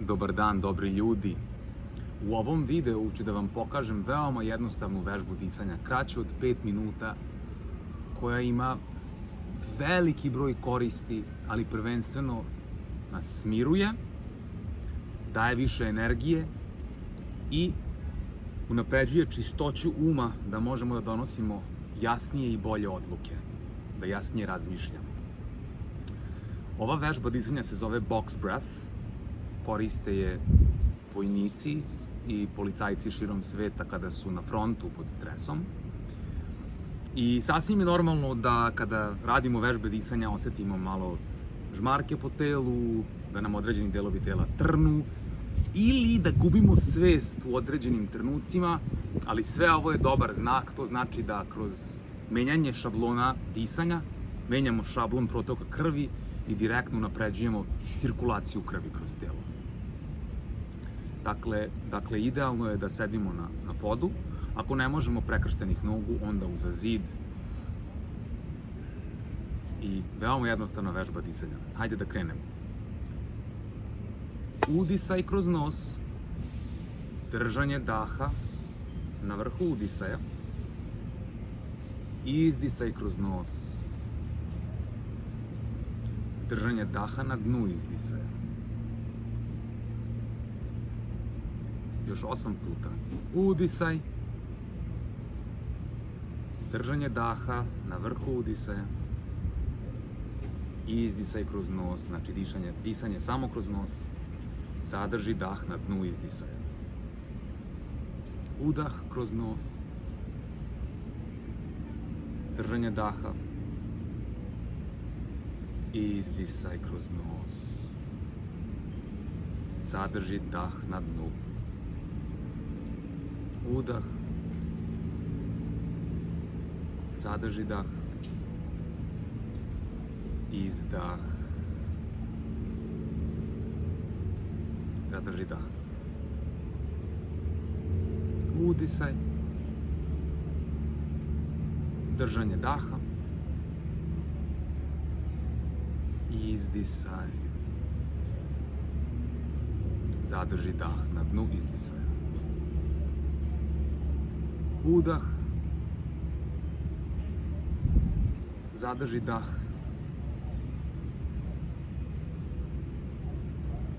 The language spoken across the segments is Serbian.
Dobar dan, dobri ljudi. U ovom videu ću da vam pokažem veoma jednostavnu vežbu disanja, kraću od 5 minuta, koja ima veliki broj koristi, ali prvenstveno nas smiruje, daje više energije i unapređuje čistoću uma da možemo da donosimo jasnije i bolje odluke, da jasnije razmišljamo. Ova vežba disanja se zove box breath, koriste je vojnici i policajci širom sveta kada su na frontu pod stresom. I sasvim je normalno da kada radimo vežbe disanja osetimo malo žmarke po telu, da nam određeni delovi tela trnu ili da gubimo svest u određenim trenucima, ali sve ovo je dobar znak, to znači da kroz menjanje šablona disanja menjamo šablon protoka krvi i direktno unapređujemo cirkulaciju krvi kroz telo. Dakle, idealno je da sedimo na podu. Ako ne možemo prekrštenih nogu, onda uza zid. I veoma jednostavna vežba disanja. Hajde da krenemo. Udisaj kroz nos, držanje daha na vrhu udisaja, izdisaj kroz nos, držanje daha na dnu izdisaja. Još 8 puta. Udisaj, držanje daha na vrhu udisaja, izdisaj kroz nos, znači disanje samo kroz nos, zadrži dah na dnu izdisaja. Udah kroz nos, držanje daha, izdisaj kroz nos, zadrži dah na dnu. Udah, zadrži dah, izdah, zadrži dah. Udisaj, držanje daha, izdisaj, zadrži dah na dnu izdisaja. Udah, zadrži dah,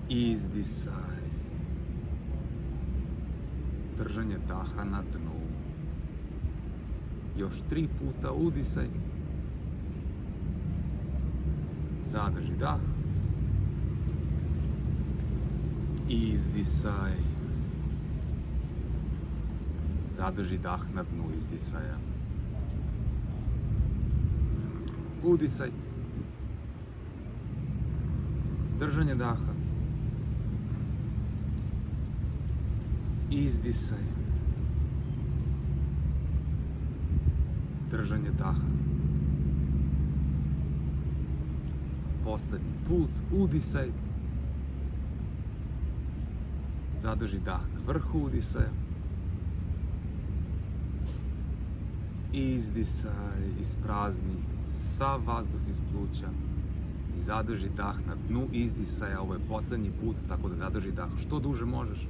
izdisaj, držanje daha na dnu. Još 3 puta udisaj, zadrži dah, izdisaj, zadrži dah na dnu izdisaja. Udisaj, držanje daha, izdisaj, držanje daha. Poslednji put, udisaj, zadrži dah na vrhu udisaja, izdisaj, isprazni sav vazduh iz pluća i zadrži dah na dnu izdisaja. Ovo je poslednji put, tako da zadrži dah što duže možeš.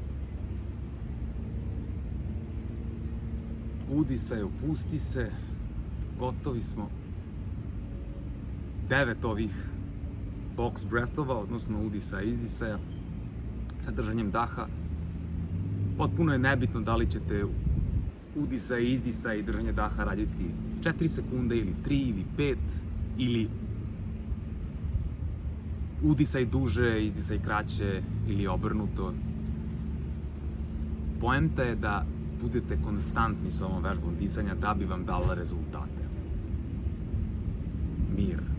Udisaj, opusti se, gotovi smo. 9 ovih box breathova, odnosno udisaja i izdisaja sa držanjem daha. Potpuno je nebitno da li ćete udisaj i izdisaj i držanje daha raditi 4 sekunde ili 3 ili 5 ili udisaj duže, izdisaj kraće ili obrnuto. Poenta je da budete konstantni s ovom vežbom disanja da bi vam dala rezultate. Mir.